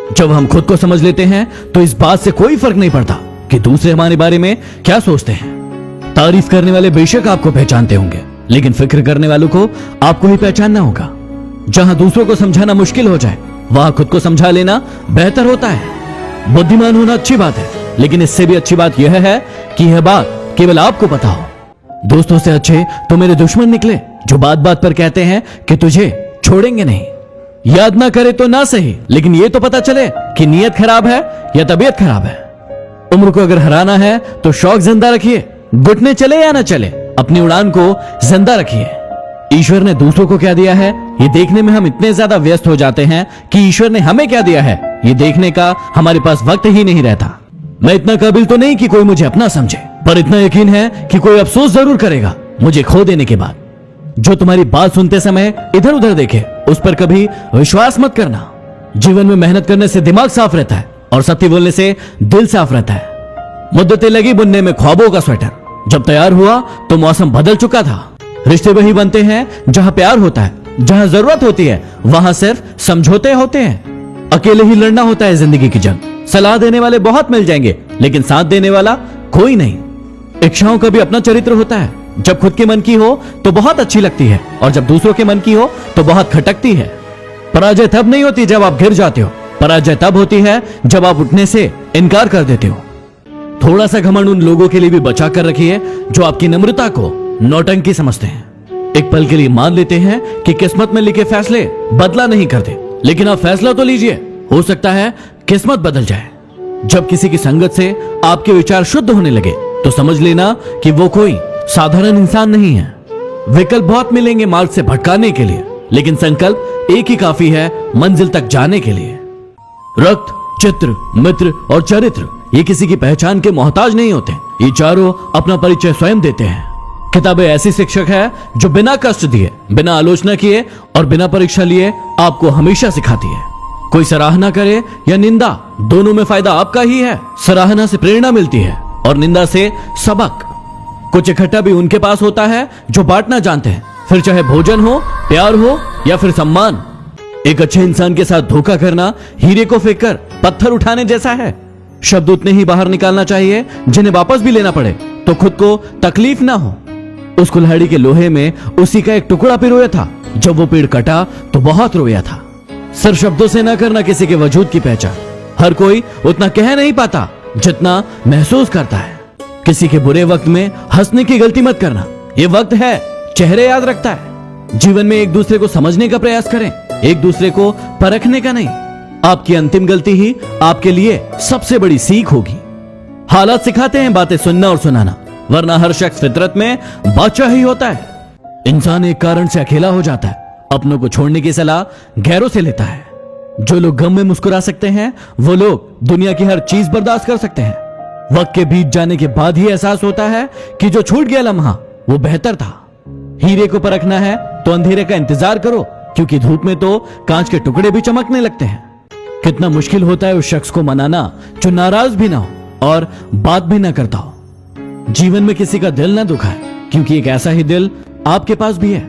जब हम खुद को समझ लेते हैं तो इस बात से कोई फर्क नहीं पड़ता कि दूसरे हमारे बारे में क्या सोचते हैं। तारीफ करने वाले बेशक आपको पहचानते होंगे, लेकिन फिक्र करने वालों को आपको ही पहचानना होगा। जहां दूसरों को समझाना मुश्किल हो जाए, वहां खुद को समझा लेना बेहतर होता है। बुद्धिमान होना अच्छी बात है, लेकिन इससे भी अच्छी बात यह है कि यह बात केवल आपको पता हो। दोस्तों से अच्छे तो मेरे दुश्मन निकले, जो बात बात पर कहते हैं कि तुझे छोड़ेंगे नहीं। याद ना करे तो ना सही, लेकिन ये तो पता चले कि नीयत खराब है या तबीयत खराब है। उम्र को अगर हराना है तो शौक जिंदा रखिए, घुटने चले या ना चले, अपनी उड़ान को जिंदा रखिए। ईश्वर ने दूसरों को क्या दिया है, ये देखने में हम इतने ज्यादा व्यस्त हो जाते हैं कि ईश्वर ने हमें क्या दिया है, ये देखने का हमारे पास वक्त ही नहीं रहता। मैं इतना काबिल तो नहीं कि कोई मुझे अपना समझे, पर इतना यकीन है कि कोई अफसोस जरूर करेगा मुझे खो देने के बाद। जो तुम्हारी बात सुनते समय इधर उधर देखे, उस पर कभी विश्वास मत करना। जीवन में मेहनत करने से दिमाग साफ रहता है और सत्य बोलने से दिल साफ रहता है। मुद्दतें लगी बुनने में ख्वाबों का स्वेटर, जब तैयार हुआ तो मौसम बदल चुका था। रिश्ते वही बनते हैं जहां प्यार होता है, जहां जरूरत होती है वहां सिर्फ समझौते होते हैं। अकेले ही लड़ना होता है जिंदगी की जंग। सलाह देने वाले बहुत मिल जाएंगे, लेकिन साथ देने वाला कोई नहीं। इच्छाओं का भी अपना चरित्र होता है। जब खुद के मन की हो तो बहुत अच्छी लगती है, और जब दूसरों के मन की हो तो बहुत खटकती है। पराजय तब नहीं होती जब आप गिर जाते हो, पराजय तब होती है जब आप उठने से इनकार कर देते हो। थोड़ा सा घमंड उन लोगों के लिए भी बचा कर रखिए जो आपकी नम्रता को नौटंकी समझते हैं। एक पल के लिए मान लेते हैं कि किस्मत में लिखे फैसले बदला नहीं करते, लेकिन आप फैसला तो लीजिए, हो सकता है किस्मत बदल जाए। जब किसी की संगत से आपके विचार शुद्ध होने लगे तो समझ लेना कि वो कोई साधारण इंसान नहीं है। विकल्प बहुत मिलेंगे मार्ग से भटकाने के लिए, लेकिन संकल्प एक ही काफी है मंजिल तक जाने के लिए। रक्त, चित्र, मित्र और चरित्र ये किसी की पहचान के मोहताज नहीं होते, ये चारों अपना परिचय स्वयं देते हैं। किताबें ऐसी शिक्षक है जो बिना कष्ट दिए, बिना आलोचना किए और बिना परीक्षा लिए आपको हमेशा सिखाती है। कोई सराहना करे या निंदा, दोनों में फायदा आपका ही है। सराहना से प्रेरणा मिलती है और निंदा से सबक। कुछ इकट्ठा भी उनके पास होता है जो बांटना जानते हैं, फिर चाहे भोजन हो, प्यार हो या फिर सम्मान। एक अच्छे इंसान के साथ धोखा करना हीरे को फेंककर पत्थर उठाने जैसा है। शब्द उतने ही बाहर निकालना चाहिए जिन्हें वापस भी लेना पड़े तो खुद को तकलीफ ना हो। उस कुल्हाड़ी के लोहे में उसी का एक टुकड़ा पिरोया था। जब वो पेड़ कटा तो बहुत रोया था। सिर्फ शब्दों से ना करना किसी के वजूद की पहचान। हर कोई उतना कह नहीं पाता जितना महसूस करता है। किसी के बुरे वक्त में हंसने की गलती मत करना, ये वक्त है, चेहरे याद रखता है। जीवन में एक दूसरे को समझने का प्रयास करें, एक दूसरे को परखने का नहीं। आपकी अंतिम गलती ही आपके लिए सबसे बड़ी सीख होगी। हालात सिखाते हैं बातें सुनना और सुनाना, वरना हर शख्स फितरत में बादशाह ही होता है। इंसान एक कारण से अकेला हो जाता है, अपनों को छोड़ने की सलाह गैरों से लेता है। जो लोग गम में मुस्कुरा सकते हैं वो लोग दुनिया की हर चीज बर्दाश्त कर सकते हैं। वक्त के बीत जाने के बाद ही एहसास होता है कि जो छूट गया लम्हा वो बेहतर था। हीरे को परखना है तो अंधेरे का इंतजार करो, क्योंकि धूप में तो कांच के टुकड़े भी चमकने लगते हैं। कितना मुश्किल होता है उस शख्स को मनाना जो नाराज भी ना हो और बात भी ना करता हो। जीवन में किसी का दिल ना दुखाए, क्योंकि एक ऐसा ही दिल आपके पास भी है।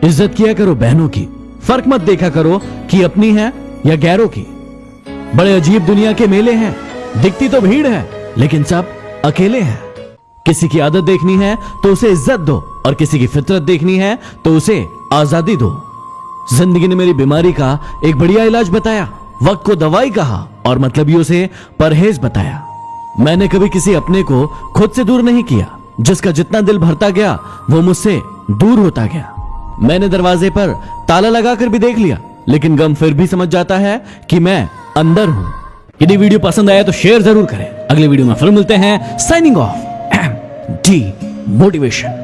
इज्जत किया करो बहनों की, फर्क मत देखा करो कि अपनी है या गैरों की। बड़े अजीब दुनिया के मेले हैं, दिखती तो भीड़ है लेकिन सब अकेले हैं। किसी की आदत देखनी है तो उसे इज्जत दो, और किसी की फितरत देखनी है तो उसे आजादी दो। जिंदगी ने मेरी बीमारी का एक बढ़िया इलाज बताया, वक्त को दवाई कहा और मतलबियों से परहेज बताया। मैंने कभी किसी अपने को खुद से दूर नहीं किया। जिसका जितना दिल भरता गया वो मुझसे दूर होता गया। मैंने दरवाजे पर ताला लगाकर भी देख लिया, लेकिन गम फिर भी समझ जाता है कि मैं अंदर हूं। यदि वीडियो पसंद आया तो शेयर जरूर करें। अगले वीडियो में फिर मिलते हैं। Signing off, D motivation.